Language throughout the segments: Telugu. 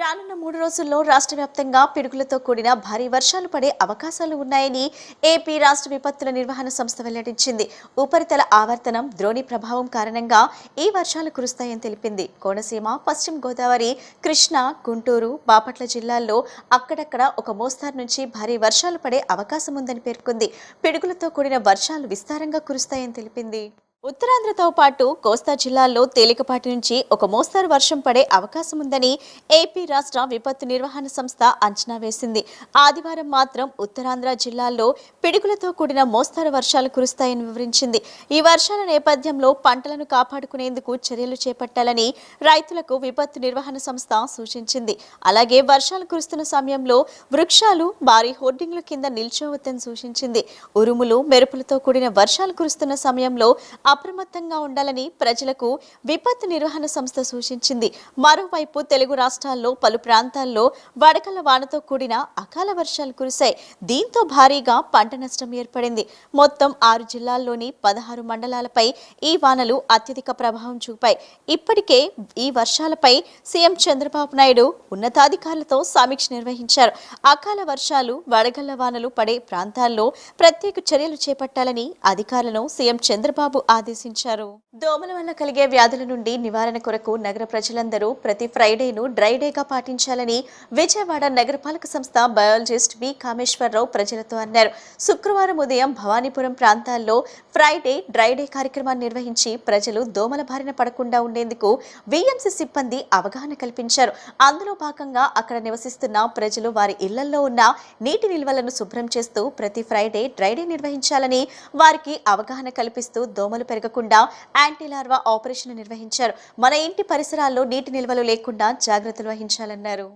రానున్న 3 రోజుల్లో రాష్ట్ర వ్యాప్తంగా పిడుగులతో కూడిన భారీ వర్షాలు పడే అవకాశాలు ఉన్నాయని ఏపీ రాష్ట్ర విపత్తుల నిర్వహణ సంస్థ వెల్లడించింది. ఉపరితల ఆవర్తనం ద్రోణి ప్రభావం కారణంగా ఈ వర్షాలు కురుస్తాయని తెలిపింది. కోనసీమ, పశ్చిమ గోదావరి, కృష్ణా, గుంటూరు, బాపట్ల జిల్లాల్లో అక్కడక్కడ ఒక మోస్తారు నుంచి భారీ వర్షాలు పడే అవకాశం ఉందని పేర్కొంది. పిడుగులతో కూడిన వర్షాలు విస్తారంగా కురుస్తాయని తెలిపింది. ఉత్తరాంధ్రతో పాటు కోస్తా జిల్లాల్లో తేలికపాటి నుంచి ఒక మోస్తరు వర్షం పడే అవకాశం ఉందని ఏపీ రాష్ట్ర విపత్తు నిర్వహణ సంస్థ అంచనా వేసింది. ఆదివారం మాత్రం ఉత్తరాంధ్ర జిల్లాల్లో పిడుగులతో కూడిన మోస్తరు వర్షాలు కురుస్తాయని వివరించింది. ఈ వర్షాల నేపథ్యంలో పంటలను కాపాడుకునేందుకు చర్యలు చేపట్టాలని రైతులకు విపత్తు నిర్వహణ సంస్థ సూచించింది. అలాగే వర్షాలు కురుస్తున్న సమయంలో వృక్షాలు, భారీ హోర్డింగ్ల కింద నిల్చోవద్దని సూచించింది. ఉరుములు, మెరుపులతో కూడిన వర్షాలు కురుస్తున్న సమయంలో అప్రమత్తంగా ఉండాలని ప్రజలకు విపత్తు నిర్వహణ సంస్థ సూచించింది. మరోవైపు తెలుగు రాష్ట్రాల్లో పలు ప్రాంతాల్లో వడగళ్ల వానతో కూడిన అకాల వర్షాలు కురిశాయి. దీంతో భారీగా పంట నష్టం ఏర్పడింది. మొత్తం 6 జిల్లాల్లోని 16 మండలాలపై ఈ వానలు అత్యధిక ప్రభావం చూపాయి. ఇప్పటికే ఈ వర్షాలపై సీఎం చంద్రబాబు నాయుడు ఉన్నతాధికారులతో సమీక్ష నిర్వహించారు. అకాల వర్షాలు, వడగళ్ల వానలు పడే ప్రాంతాల్లో ప్రత్యేక చర్యలు చేపట్టాలని అధికారులను సీఎం చంద్రబాబు ఆదేశించారు. దోమల వల్ల కలిగే వ్యాధుల నుండి నివారణ కొరకు నగర ప్రజలందరూ ప్రతి ఫ్రైడేను డ్రై డేగా పాటించాలని విజయవాడ నగరపాలక సంస్థ బయాలజిస్ట్ వి కామేశ్వరరావు ప్రజలతో అన్నారు. శుక్రవారం ఉదయం భవానీపురం ప్రాంతాల్లో ఫ్రైడే డ్రై డే కార్యక్రమాన్ని నిర్వహించి ప్రజలు దోమల బారిన పడకుండా ఉండేందుకు విఎంసీ సిబ్బంది అవగాహన కల్పించారు. అందులో భాగంగా అక్కడ నివసిస్తున్న ప్రజలు వారి ఇళ్లలో ఉన్న నీటి నిల్వలను శుభ్రం చేస్తూ ప్రతి ఫ్రైడే డ్రై డే నిర్వహించాలని వారికి అవగాహన కల్పిస్తూ దోమలు పెరగకుండా యాంటీ లార్వా ఆపరేషన్ నిర్వహించారు. మన ఇంటి పరిసరాల్లో నీటి నిల్వలు లేకుండా జాగ్రత్తలు వహించాలన్నారు.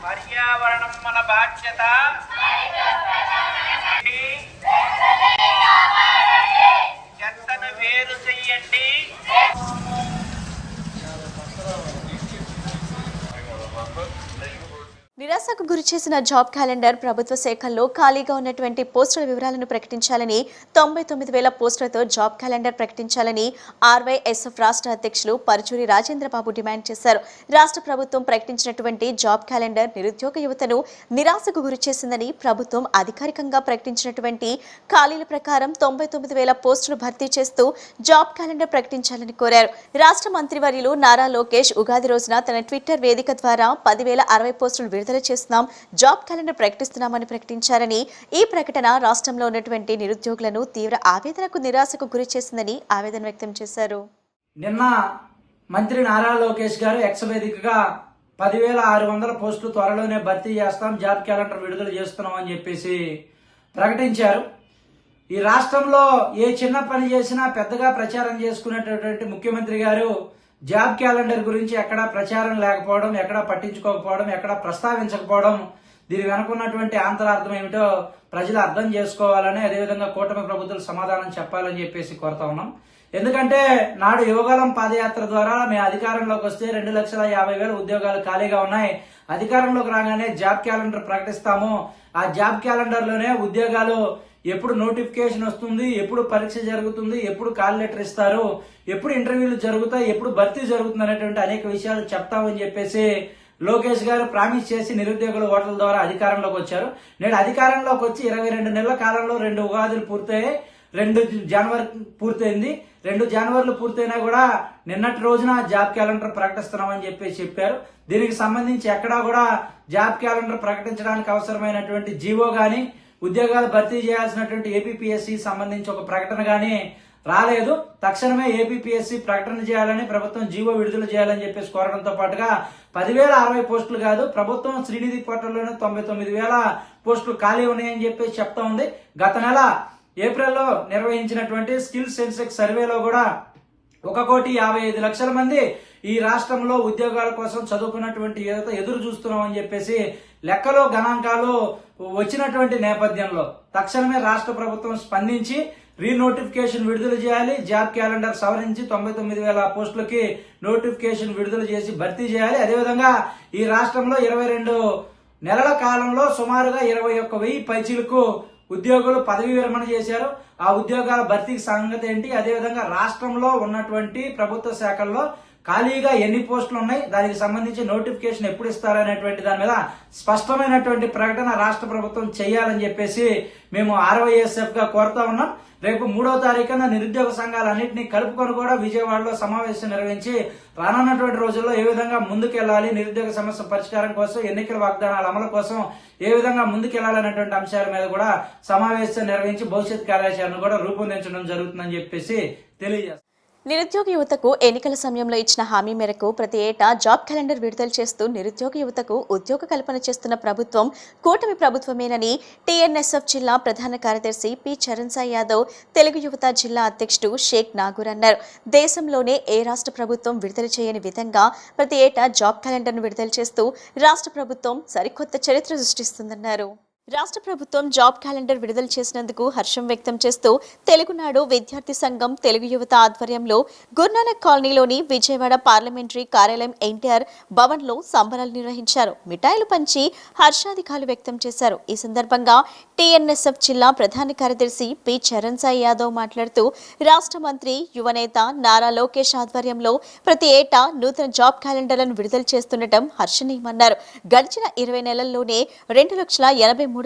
పర్యావరణం మన బాధ్యత. చెత్తను వేరు చెయ్యండి. నిరాశకు గురి చేసిన జాబ్ క్యాలెండర్ ప్రభుత్వ శాఖల్లో ఖాళీగా ఉన్నటువంటి పోస్టుల వివరాలను ప్రకటించాలని 99,000 పోస్టులతో జాబ్ క్యాలెండర్ ప్రకటించాలని ఆర్వైఎస్ఎఫ్ రాష్ట్ర అధ్యక్షులు పరుచూరి రాజేంద్రబాబు డిమాండ్ చేశారు. రాష్ట్ర ప్రభుత్వం ప్రకటించినటువంటి జాబ్ క్యాలెండర్ నిరుద్యోగ యువతను నిరాశకు గురి చేసిందని, ప్రభుత్వం అధికారికంగా ప్రకటించినటువంటి ఖాళీల ప్రకారం 99,000 పోస్టులు భర్తీ చేస్తూ జాబ్ క్యాలెండర్ ప్రకటించాలని కోరారు. రాష్ట్ర మంత్రివర్యులు నారా లోకేష్ ఉగాది రోజున తన ట్విట్టర్ వేదిక ద్వారా 10,060 పోస్టులు విడుదల చేస్తున్నాం, జాబ్ క్యాలెండర్ ప్రకటిస్తున్నామని ప్రకటించారని, ఈ ప్రకటన రాష్ట్రంలో ఉన్నటువంటి నిరుద్యోగులను తీవ్ర ఆవేదనకు, నిరాశకు గురి చేసిందని ఆవేదన వ్యక్తం చేశారు. నిన్న మంత్రి నారా లోకేష్ గారు ఎక్స్ వేదికగా 10,600 పోస్టులు త్వరలోనే భర్తీ చేస్తాం, జాబ్ క్యాలెండర్ విడుదల చేస్తున్నాం అని చెప్పేసి ప్రకటించారు. ఈ రాష్ట్రంలో ఏ చిన్న పని చేసినా పెద్దగా ప్రచారం చేసుకునేటటువంటి ముఖ్యమంత్రి గారు జాబ్ క్యాలెండర్ గురించి ఎక్కడా ప్రచారం లేకపోవడం, ఎక్కడా పట్టించుకోకపోవడం, ఎక్కడా ప్రస్తావించకపోవడం, దీని వెనుకున్నటువంటి ఆంతరార్థం ఏమిటో ప్రజలు అర్థం చేసుకోవాలని, అదేవిధంగా కూటమి ప్రభుత్వం సమాధానం చెప్పాలని చెప్పేసి కోరుతా ఉన్నాం. ఎందుకంటే నాడు యువగలం పాదయాత్ర ద్వారా మేము అధికారంలోకి వస్తే 2,50,000 ఉద్యోగాలు ఖాళీగా ఉన్నాయి, అధికారంలోకి రాగానే జాబ్ క్యాలెండర్ ప్రకటిస్తాము, ఆ జాబ్ క్యాలెండర్ లోనే ఉద్యోగాలు ఎప్పుడు నోటిఫికేషన్ వస్తుంది, ఎప్పుడు పరీక్ష జరుగుతుంది, ఎప్పుడు కాల్ లెటర్ ఇస్తారు, ఎప్పుడు ఇంటర్వ్యూలు జరుగుతాయి, ఎప్పుడు భర్తీ జరుగుతుంది అనేటువంటి అనేక విషయాలు చెప్తామని చెప్పేసి లోకేష్ గారు ప్రామిస్ చేసి నిరుద్యోగుల ఓట్ల ద్వారా అధికారంలోకి వచ్చారు. నేడు అధికారంలోకి వచ్చి 22 నెలల కాలంలో 2 ఉగాదులు పూర్తయ్యాయి, 2 జనవరి పూర్తయింది. 2 జనవరిలు పూర్తయినా కూడా నిన్నటి రోజున జాబ్ క్యాలెండర్ ప్రకటిస్తున్నామని చెప్పేసి చెప్పారు. దీనికి సంబంధించి ఎక్కడా కూడా జాబ్ క్యాలెండర్ ప్రకటించడానికి అవసరమైనటువంటి జీవో గాని, ఉద్యోగాలు భర్తీ చేయాల్సినటువంటి ఏపీపీఎస్సీ సంబంధించి ఒక ప్రకటన గానీ రాలేదు. తక్షణమే ఏపీపీఎస్సీ ప్రకటన చేయాలని, ప్రభుత్వం జీవో విడుదల చేయాలని చెప్పేసి కోరడంతో పాటుగా 10,060 పోస్టులు కాదు, ప్రభుత్వం శ్రీనిధి పోర్టల్లోనే 99,000 పోస్టులు ఖాళీ ఉన్నాయని చెప్పేసి చెప్తా ఉంది. గత నెల ఏప్రిల్లో నిర్వహించినటువంటి స్కిల్ సెన్సెక్స్ సర్వేలో కూడా 1,55,00,000 మంది ఈ రాష్ట్రంలో ఉద్యోగాల కోసం చదువుకున్నటువంటి యువత ఎదురు చూస్తున్నామని చెప్పేసి లెక్కలో గణాంకాలు వచ్చినటువంటి నేపథ్యంలో తక్షణమే రాష్ట్ర ప్రభుత్వం స్పందించి రీనోటిఫికేషన్ విడుదల చేయాలి. జాబ్ క్యాలెండర్ సవరించి 99,000 పోస్టులకి నోటిఫికేషన్ విడుదల చేసి భర్తీ చేయాలి. అదేవిధంగా ఈ రాష్ట్రంలో 22 నెలల కాలంలో సుమారుగా 21,000 పైచీలకు ఉద్యోగులు పదవీ విరమణ చేశారు. ఆ ఉద్యోగాల భర్తీకి సంగతి ఏంటి, అదేవిధంగా రాష్ట్రంలో ఉన్నటువంటి ప్రభుత్వ శాఖల్లో ఖాళీగా ఎన్ని పోస్టులు ఉన్నాయి, దానికి సంబంధించి నోటిఫికేషన్ ఎప్పుడు ఇస్తారనేటువంటి దాని మీద స్పష్టమైనటువంటి ప్రకటన రాష్ట్ర ప్రభుత్వం చేయాలని చెప్పేసి మేము RYSF గా కోరుతా ఉన్నాం. రేపు 3వ తారీఖున నిరుద్యోగ సంఘాలన్నింటినీ కలుపుకొని కూడా విజయవాడలో సమావేశం నిర్వహించి రానున్నటువంటి రోజుల్లో ఏ విధంగా ముందుకెళ్లాలి, నిరుద్యోగ సమస్య పరిష్కారం కోసం, ఎన్నికల వాగ్దానాల అమలు కోసం ఏ విధంగా ముందుకెళ్లాలనేటువంటి అంశాల మీద కూడా సమావేశం నిర్వహించి భవిష్యత్ కార్యాచరణను కూడా రూపొందించడం జరుగుతుందని చెప్పేసి తెలియజేస్తాం. నిరుద్యోగ యువతకు ఎన్నికల సమయంలో ఇచ్చిన హామీ మేరకు ప్రతి ఏటా జాబ్ క్యాలెండర్ విడుదల చేస్తూ నిరుద్యోగ యువతకు ఉద్యోగ కల్పన చేస్తున్న ప్రభుత్వం కూటమి ప్రభుత్వమేనని TNSF జిల్లా ప్రధాన కార్యదర్శి పి చరణ్ సాయి యాదవ్, తెలుగు యువత జిల్లా అధ్యక్షుడు షేక్ నాగూర్ అన్నారు. దేశంలోనే ఏ రాష్ట్ర ప్రభుత్వం విడుదల చేయని విధంగా ప్రతి ఏటా జాబ్ క్యాలెండర్ను విడుదల చేస్తూ రాష్ట్ర ప్రభుత్వం సరికొత్త చరిత్ర సృష్టిస్తుందన్నారు. రాష్ట్ర ప్రభుత్వం జాబ్ క్యాలెండర్ విడుదల చేసినందుకు హర్షం వ్యక్తం చేస్తూ తెలుగునాడు విద్యార్థి సంఘం తెలుగు యువత ఆధ్వర్యంలో గురునానక్ కాలనీలోని విజయవాడ పార్లమెంటరీ కార్యాలయం NTR భవన్లో సంబరాలు నిర్వహించారు. మిఠాయిలు పంచి హర్షాధికాలు వ్యక్తం చేశారు. ఈ సందర్భంగా TNSF జిల్లా ప్రధాన కార్యదర్శి పి చరణ్ సాయి యాదవ్ మాట్లాడుతూ రాష్ట్ర మంత్రి యువనేత నారా లోకేష్ ఆధ్వర్యంలో ప్రతి ఏటా నూతన జాబ్ క్యాలెండర్లను విడుదల చేస్తుండటం హర్షణీయమన్నారు. గడిచిన 20 నెలల్లోనే 2,83,375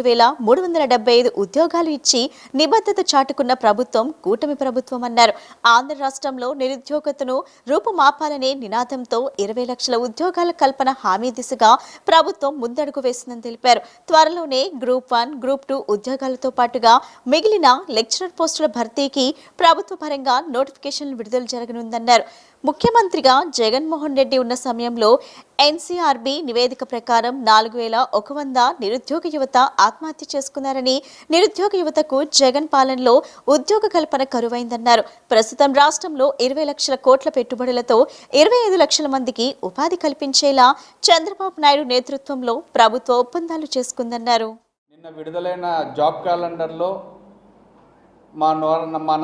ఉద్యోగాలు ఇచ్చి నిబద్ధత చాటుకున్న ప్రభుత్వం కూటమి ప్రభుత్వం అన్నారు. ఆంధ్ర రాష్ట్రంలో నిరుద్యోగతను రూపుమాపాలనే నినాదంతో 20 లక్షల ఉద్యోగాల కల్పన హామీ దిశగా ప్రభుత్వం ముందడుగు వేసిందని తెలిపారు. త్వరలోనే గ్రూప్ 1, గ్రూప్ 2 ఉద్యోగాలతో పాటుగా మిగిలిన లెక్చరర్ పోస్టుల భర్తీకి ప్రభుత్వ పరంగా నోటిఫికేషన్లు విడుదల జరగనుందన్నారు. ముఖ్యమంత్రిగా జగన్మోహన్ రెడ్డి ఉన్న సమయంలో NCRB నివేదిక ప్రకారం 4,100 నిరుద్యోగ యువత ఆత్మహత్య చేసుకున్నారని, నిరుద్యోగ యువతకు జగన్ పాలనలో ఉద్యోగ కల్పన కరువైందన్నారు. ప్రస్తుతం రాష్ట్రంలో 20 లక్షల కోట్ల పెట్టుబడులతో 25 లక్షల మందికి ఉపాధి కల్పించేలా చంద్రబాబు నాయుడు నేతృత్వంలో ప్రభుత్వ ఒప్పందాలు చేసుకుందన్నారు. నిన్న విడుదలైన జాబ్ క్యాలెండర్లో మా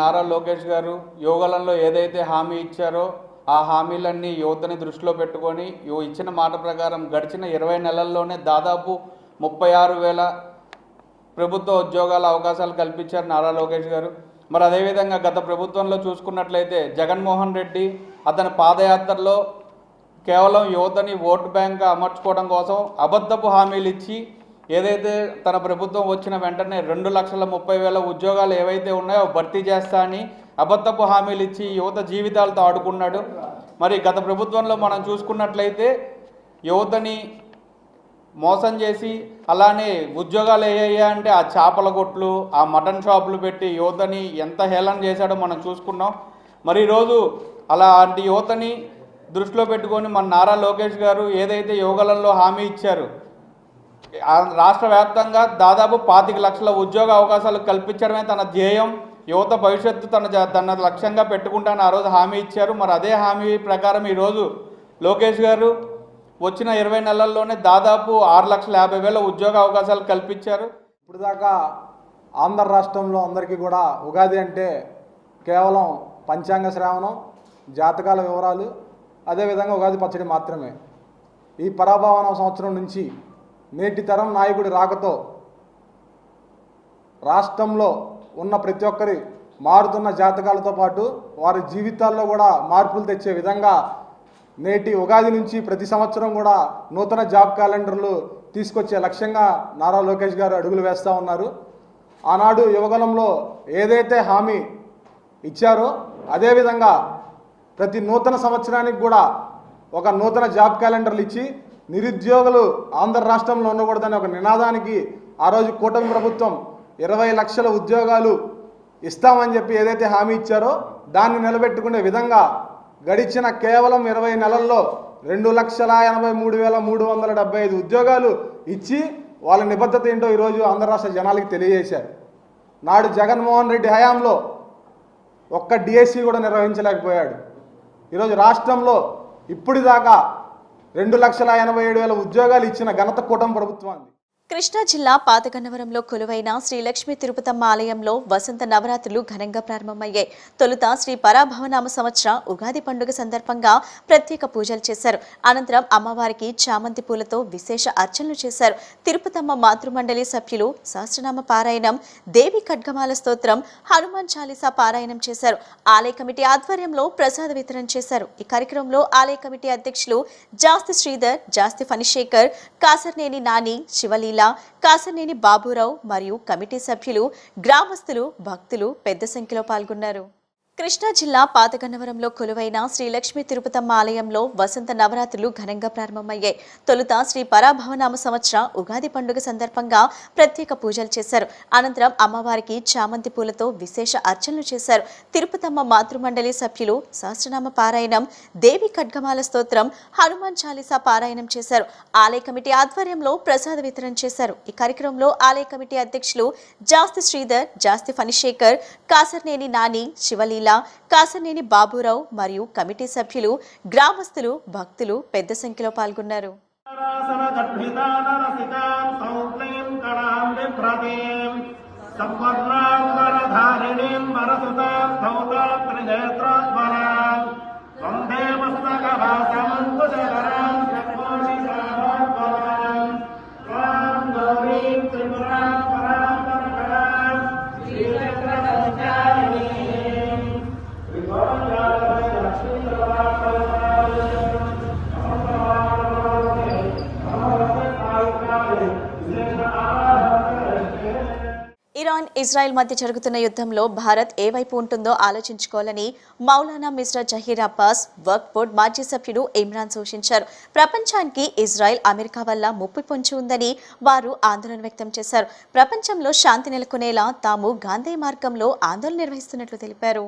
నారా లోకేష్ గారు యువగలంలో ఏదైతే హామీ ఇచ్చారో ఆ హామీలన్నీ యువతని దృష్టిలో పెట్టుకొని ఇచ్చిన మాట ప్రకారం గడిచిన 20 నెలల్లోనే దాదాపు 36,000 ప్రభుత్వ ఉద్యోగాల అవకాశాలు కల్పించారు నారా లోకేష్ గారు. మరి అదేవిధంగా గత ప్రభుత్వంలో చూసుకున్నట్లయితే జగన్మోహన్ రెడ్డి అతని పాదయాత్రలో కేవలం యువతని ఓటు బ్యాంక్గా అమర్చుకోవడం కోసం అబద్ధపు హామీలు ఇచ్చి ఏదైతే తన ప్రభుత్వం వచ్చిన వెంటనే 2,30,000 ఉద్యోగాలు ఏవైతే ఉన్నాయో భర్తీ చేస్తా అని అబద్ధపు హామీలు ఇచ్చి యువత జీవితాలతో ఆడుకున్నాడు. మరి గత ప్రభుత్వంలో మనం చూసుకున్నట్లయితే యువతని మోసం చేసి అలానే ఉద్యోగాలు ఏయ్యా అంటే ఆ చేపల కొట్లు, ఆ మటన్ షాపులు పెట్టి యువతని ఎంత హేళన చేశాడో మనం చూసుకున్నాం. మరి ఈరోజు అలాంటి యువతని దృష్టిలో పెట్టుకొని మన నారా లోకేష్ గారు ఏదైతే యువగలంలో హామీ ఇచ్చారు, రాష్ట్ర వ్యాప్తంగా దాదాపు 25 లక్షల ఉద్యోగ అవకాశాలు కల్పించడమే తన ధ్యేయం, యువత భవిష్యత్తు తన లక్ష్యంగా పెట్టుకుంటానని ఆ రోజు హామీ ఇచ్చారు. మరి అదే హామీ ప్రకారం ఈరోజు లోకేష్ గారు వచ్చిన 20 నెలల్లోనే దాదాపు 6,50,000 ఉద్యోగ అవకాశాలు కల్పించారు. ఇప్పుడు దాకా ఆంధ్ర రాష్ట్రంలో అందరికీ కూడా ఉగాది అంటే కేవలం పంచాంగ శ్రావణం, జాతకాల వివరాలు, అదేవిధంగా ఉగాది పచ్చడి మాత్రమే. ఈ పరాభవన సంవత్సరం నుంచి నేటి తరం నాయకుడి రాకతో రాష్ట్రంలో ఉన్న ప్రతి ఒక్కరి మారుతున్న జాతకాలతో పాటు వారి జీవితాల్లో కూడా మార్పులు తెచ్చే విధంగా నేటి ఉగాది నుంచి ప్రతి సంవత్సరం కూడా నూతన జాబ్ క్యాలెండర్లు తీసుకొచ్చే లక్ష్యంగా నారా లోకేష్ గారు అడుగులు వేస్తూ ఉన్నారు. ఆనాడు యువగలంలో ఏదైతే హామీ ఇచ్చారో అదేవిధంగా ప్రతి నూతన సంవత్సరానికి కూడా ఒక నూతన జాబ్ క్యాలెండర్లు ఇచ్చి నిరుద్యోగులు ఆంధ్ర రాష్ట్రంలో ఉండకూడదని ఒక నినాదానికి ఆ రోజు కూటమి ప్రభుత్వం 20 లక్షల ఉద్యోగాలు ఇస్తామని చెప్పి ఏదైతే హామీ ఇచ్చారో దాన్ని నిలబెట్టుకునే విధంగా గడిచిన కేవలం 20 నెలల్లో 2,83,375 ఉద్యోగాలు ఇచ్చి వాళ్ళ నిబద్ధత ఏంటో ఈరోజు ఆంధ్ర రాష్ట్ర జనాలకి తెలియజేశారు. నాడు జగన్మోహన్ రెడ్డి హయాంలో ఒక్క DSC కూడా నిర్వహించలేకపోయాడు. ఈరోజు రాష్ట్రంలో ఇప్పటిదాకా 2,87,000 ఉద్యోగాలు ఇచ్చిన ఘనత కూటమి ప్రభుత్వాన్ని. కృష్ణా జిల్లా పాతగన్నవరంలో కొలువైన శ్రీ లక్ష్మీ తిరుపతమ్మ ఆలయంలో వసంత నవరాత్రులు ఘనంగా ప్రారంభమయ్యాయి. తొలుత శ్రీ పరాభవనామ సంవత్సర ఉగాది పండుగ సందర్భంగా ప్రత్యేక పూజలు చేశారు. అనంతరం అమ్మవారికి చామంతి పూలతో విశేష అర్చనలు చేశారు. తిరుపతమ్మ మాతృమండలి సభ్యులు సహస్రనామ పారాయణం, దేవి ఖడ్గమాల స్తోత్రం, హనుమాన్ చాలీసా పారాయణం చేశారు. ఆలయ కమిటీ ఆధ్వర్యంలో ప్రసాద వితరణ చేశారు. ఈ కార్యక్రమంలో ఆలయ కమిటీ అధ్యక్షులు జాస్తి శ్రీధర్, జాస్తి ఫణిశేఖర్, కాసర్నేని నాని, శివలీల, కాసర్నేని బాబురావు మరియు కమిటీ సభ్యులు, గ్రామస్తులు, భక్తులు పెద్ద సంఖ్యలో పాల్గొన్నారు. కృష్ణా జిల్లా పాతగన్నవరంలో కొలువైన శ్రీ లక్ష్మీ తిరుపతమ్మ ఆలయంలో వసంత నవరాత్రులు ఘనంగా ప్రారంభమయ్యాయి. తొలుత శ్రీ పరాభవనామ సంవత్సర ఉగాది పండుగ సందర్భంగా ప్రత్యేక పూజలు చేశారు. అనంతరం అమ్మవారికి చామంతి పూలతో విశేష అర్చనలు చేశారు. తిరుపతమ్మ మాతృమండలి సభ్యులు సహస్రనామ పారాయణం, దేవి ఖడ్గమాల స్తోత్రం, హనుమాన్ చాలీసా పారాయణం చేశారు. ఆలయ కమిటీ ఆధ్వర్యంలో ప్రసాద వితరణ చేశారు. ఈ కార్యక్రమంలో ఆలయ కమిటీ అధ్యక్షులు జాస్తి శ్రీధర్, జాస్తి ఫణిశేఖర్, కాసర్నేని నాని, శివలీల, కాసర్నేని బాబురావు మరియు కమిటీ సభ్యులు, గ్రామస్తులు, భక్తులు పెద్ద సంఖ్యలో పాల్గొన్నారు. ఇరాన్, ఇజ్రాయెల్ మధ్య జరుగుతున్న యుద్ధంలో భారత్ ఏ వైపు ఉంటుందో ఆలోచించుకోవాలని మౌలానా మిస్టర్ జహీర్ అబ్బాస్ వక్ఫ్ బోర్డు మాజీ సభ్యుడు ఇమ్రాన్ సూచించారు. ప్రపంచానికి ఇజ్రాయెల్, అమెరికా వల్ల ముప్పు పొంచి ఉందని వారు ఆందోళన వ్యక్తం చేశారు. ప్రపంచంలో శాంతి నెలకొనేలా తాము గాంధీ మార్గంలో ఆందోళన నిర్వహిస్తున్నట్లు తెలిపారు.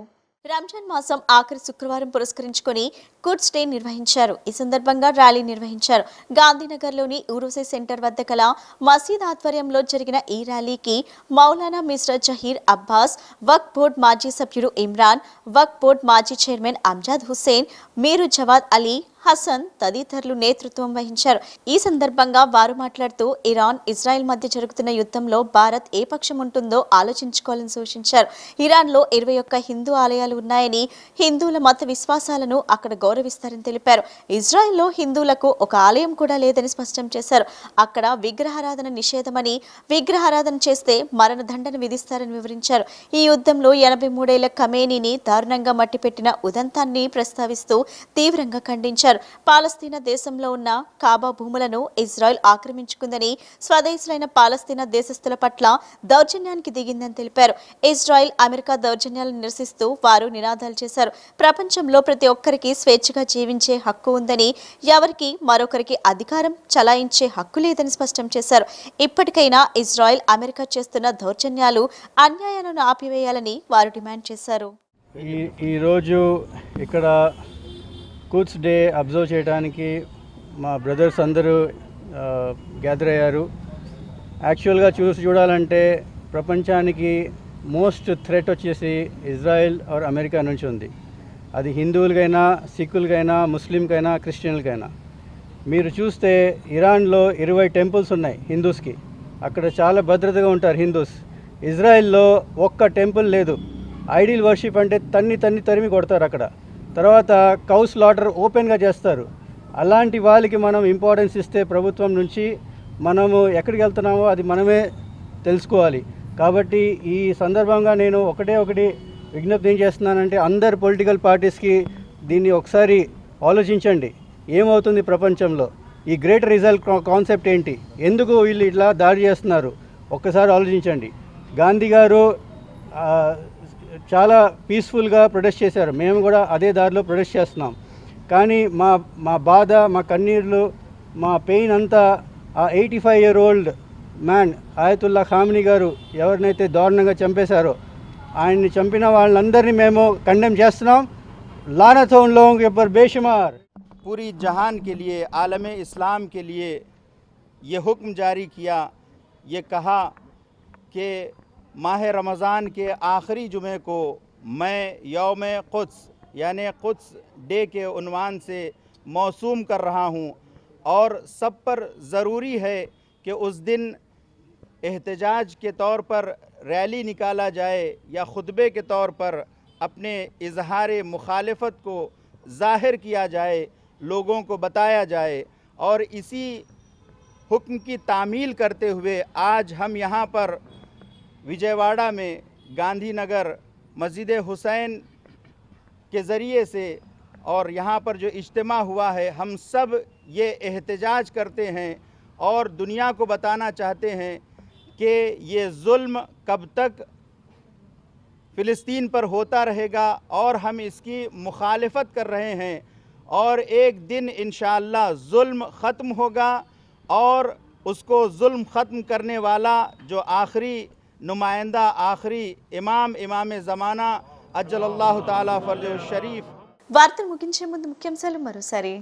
రంజాన్ మాసం ఆఖరి శుక్రవారం పురస్కరించుకొని కుడ్స్ డే నిర్వహించారు. ఈ సందర్భంగా ర్యాలీ నిర్వహించారు. గాంధీనగర్లోని ఊరుసే సెంటర్ వద్ద కల మసీద్ ఆధ్వర్యంలో జరిగిన ఈ ర్యాలీకి మౌలానా మిస్టర్ జహీర్ అబ్బాస్, వక్ఫ్ బోర్డు మాజీ సభ్యుడు ఇమ్రాన్, వక్ఫ్ బోర్డు మాజీ చైర్మన్ అమ్జద్ హుస్సేన్, మీరు జవాద్ అలీ, హసన్ తదితరులు నేతృత్వం వహించారు. ఈ సందర్భంగా వారు మాట్లాడుతూ ఇరాన్, ఇజ్రాయెల్ మధ్య జరుగుతున్న యుద్ధంలో భారత్ ఏ పక్షం ఉంటుందో ఆలోచించుకోవాలని సూచించారు. ఇరాన్లో 21 హిందూ ఆలయాలు ఉన్నాయని, హిందువుల మత విశ్వాసాలను అక్కడ గౌరవిస్తారని తెలిపారు. ఇజ్రాయెల్లో హిందువులకు ఒక ఆలయం కూడా లేదని స్పష్టం చేశారు. అక్కడ విగ్రహారాధన నిషేధమని, విగ్రహారాధన చేస్తే మరణదండన విధిస్తారని వివరించారు. ఈ యుద్ధంలో 83 ఏళ్ల ఖమేనీని దారుణంగా మట్టిపెట్టిన ఉదంతాన్ని ప్రస్తావిస్తూ తీవ్రంగా ఖండించారు. పాలస్తీనా దేశంలో ఉన్న కాబా భూములను ఇజ్రాయెల్ ఆక్రమించుకుందని, స్వదేశులైన పాలస్తీనా దేశస్థుల పట్ల దౌర్జన్యానికి దిగిందని తెలిపారు. ఇజ్రాయెల్, అమెరికా దౌర్జన్యాలను నిరసిస్తూ వారు నినాదాలు చేశారు. ప్రపంచంలో ప్రతి ఒక్కరికి స్వేచ్ఛగా జీవించే హక్కు ఉందని, ఎవరికి మరొకరికి అధికారం చలాయించే హక్కు లేదని స్పష్టం చేశారు. ఇప్పటికైనా ఇజ్రాయెల్, అమెరికా చేస్తున్న దౌర్జన్యాలు, అన్యాయాలను ఆపివేయాలని వారు డిమాండ్ చేశారు. ఈరోజు ఇక్కడ కుడ్స్ డే అబ్జర్వ్ చేయడానికి మా బ్రదర్స్ అందరూ గ్యాదర్ అయ్యారు. యాక్చువల్గా చూడాలంటే ప్రపంచానికి మోస్ట్ థ్రెట్ వచ్చేసి ఇజ్రాయెల్ ఆర్ అమెరికా నుంచి ఉంది. అది హిందువులకైనా, సిక్కులకైనా, ముస్లింకైనా, క్రిస్టియన్లకైనా. మీరు చూస్తే ఇరాన్లో 20 టెంపుల్స్ ఉన్నాయి హిందూస్కి. అక్కడ చాలా భద్రతగా ఉంటారు హిందూస్. ఇజ్రాయెల్లో ఒక్క టెంపుల్ లేదు. ఐడిల్ వర్షిప్ అంటే తరిమి కొడతారు అక్కడ. తర్వాత కౌ స్లాటర్ ఓపెన్గా చేస్తారు. అలాంటి వాళ్ళకి మనం ఇంపార్టెన్స్ ఇస్తే ప్రభుత్వం నుంచి మనము ఎక్కడికి వెళ్తున్నామో అది మనమే తెలుసుకోవాలి. కాబట్టి ఈ సందర్భంగా నేను ఒకటి విజ్ఞప్తి ఏం చేస్తున్నానంటే, అందరు పొలిటికల్ పార్టీస్కి దీన్ని ఒకసారి ఆలోచించండి. ఏమవుతుంది ప్రపంచంలో, ఈ గ్రేట్ రిజల్ట్ కాన్సెప్ట్ ఏంటి, ఎందుకు వీళ్ళు ఇట్లా దాడి చేస్తున్నారు, ఒక్కసారి ఆలోచించండి. గాంధీ గారు చాలా పీస్ఫుల్గా ప్రొటెస్ట్ చేశారు. మేము కూడా అదే దారిలో ప్రొటెస్ట్ చేస్తున్నాం. కానీ మా బాధ, మా కన్నీళ్ళు, మా పెయిన్ అంతా ఆ 85-year-old మ్యాన్ ఆయతుల్లా ఖామినీ గారు ఎవరినైతే దారుణంగా చంపేశారో ఆయన్ని చంపిన వాళ్ళందరినీ మేము కండెమ్ చేస్తున్నాం. लानत हो उन लोगों के ऊपर बेशुमार। पूरी जहान के लिए, आलम इस्लाम के लिए ये हुक्म जारी किया, ये कहा कि माह रमज़ान के आखिरी जुमे को मैं यौम क़ुद्स यानी क़ुद्स डे के उन्वान से मौसूम कर रहा हूँ और सब पर ज़रूरी है कि उस दिन एहतजाज के तौर पर रैली निकाला जाए या खुतबे के तौर पर अपने इजहार मुखालफत को ज़ाहिर किया जाए, लोगों को बताया जाए। और इसी हुक्म की तामील करते हुए आज हम यहाँ पर विजयवाड़ा में गांधीनगर मस्जिद हुसैन के ज़रिए से और यहाँ पर जो इज्तिमा हुआ है, हम सब ये एहतजाज करते हैं और दुनिया को बताना चाहते हैं कि ये जुल्म कब तक फ़िलिस्तीन पर होता रहेगा और हम इसकी मुखालफत कर रहे हैं। और एक दिन इंशाअल्लाह जुल्म ख़त्म होगा और उसको जुल्म ख़त्म करने वाला जो आखिरी नुमाइंदा, आखिरी इमाम ज़माना अज्जलल्लाहु ताला फर्जहु शरीफ। వార్తలు ముగించే ముందు ముఖ్యాంశాలు మరోసారి